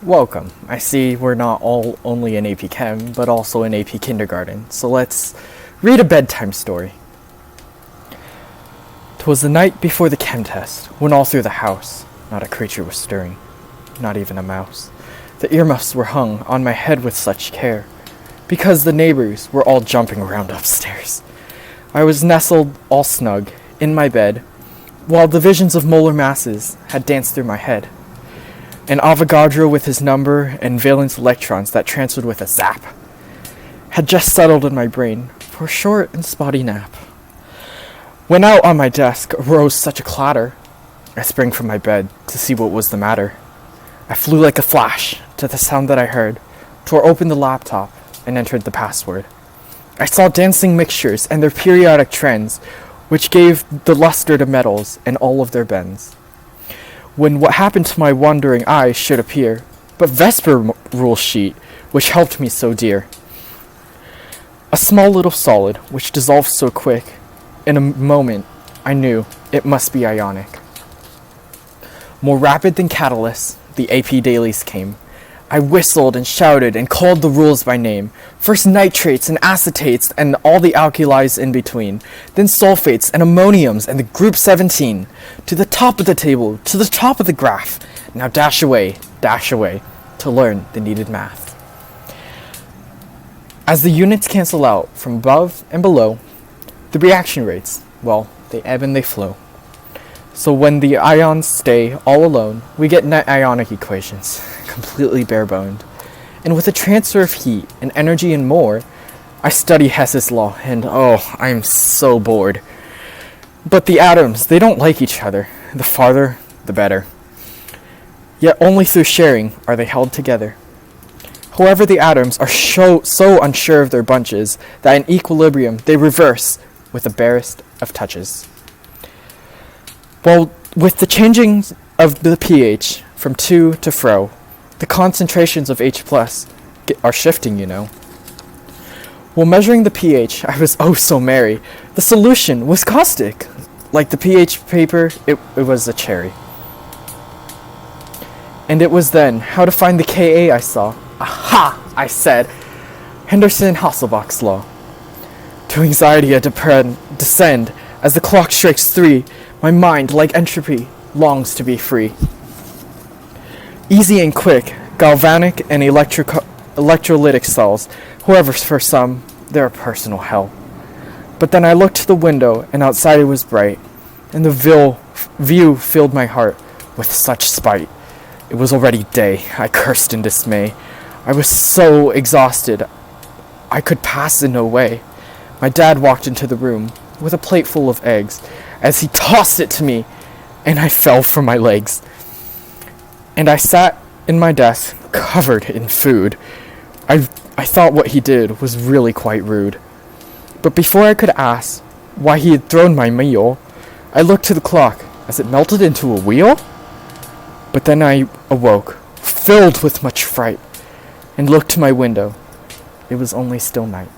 Welcome. I see we're not all only in AP Chem, but also in AP Kindergarten, so let's read a bedtime story. 'Twas the night before the chem test, when all through the house not a creature was stirring, not even a mouse. The earmuffs were hung on my head with such care, because the neighbors were all jumping around upstairs. I was nestled all snug in my bed, while the visions of molar masses had danced through my head. An Avogadro with his number and valence electrons that transferred with a zap had just settled in my brain for a short and spotty nap. When out on my desk arose such a clatter, I sprang from my bed to see what was the matter. I flew like a flash to the sound that I heard, tore open the laptop, and entered the password. I saw dancing mixtures and their periodic trends, which gave the luster to metals and all of their bends. When what happened to my wandering eyes should appear, but Vesper rule sheet, which helped me so dear. A small little solid, which dissolved so quick, in a moment I knew it must be ionic. More rapid than catalysts, the AP dailies came. I whistled and shouted and called the rules by name. First nitrates and acetates and all the alkalis in between. Then sulfates and ammoniums and the group 17. To the top of the table, to the top of the graph. Now dash away, to learn the needed math. As the units cancel out from above and below, the reaction rates, well, they ebb and they flow. So when the ions stay all alone, we get net ionic equations, completely bare-boned. And with the transfer of heat and energy and more, I study Hess's law, and I am so bored. But the atoms, they don't like each other. The farther, the better. Yet only through sharing are they held together. However, the atoms are so unsure of their bunches that in equilibrium they reverse with the barest of touches. Well, with the changing of the pH from to to fro, the concentrations of H plus are shifting, you know. While measuring the pH, I was so merry. The solution was caustic. Like the pH paper, it was a cherry. And it was then how to find the Ka I saw. Aha! I said. Henderson-Hasselbalch's law. To anxiety I descend as the clock strikes 3. My mind, like entropy, longs to be free. Easy and quick, galvanic and electrolytic cells. However, for some, they're a personal hell. But then I looked to the window, and outside it was bright, and the view filled my heart with such spite. It was already day. I cursed in dismay. I was so exhausted, I could pass in no way. My dad walked into the room with a plate full of eggs, as he tossed it to me, and I fell from my legs. And I sat in my desk, covered in food. I thought what he did was really quite rude. But before I could ask why he had thrown my meal, I looked to the clock as it melted into a wheel. But then I awoke, filled with much fright, and looked to my window. It was only still night.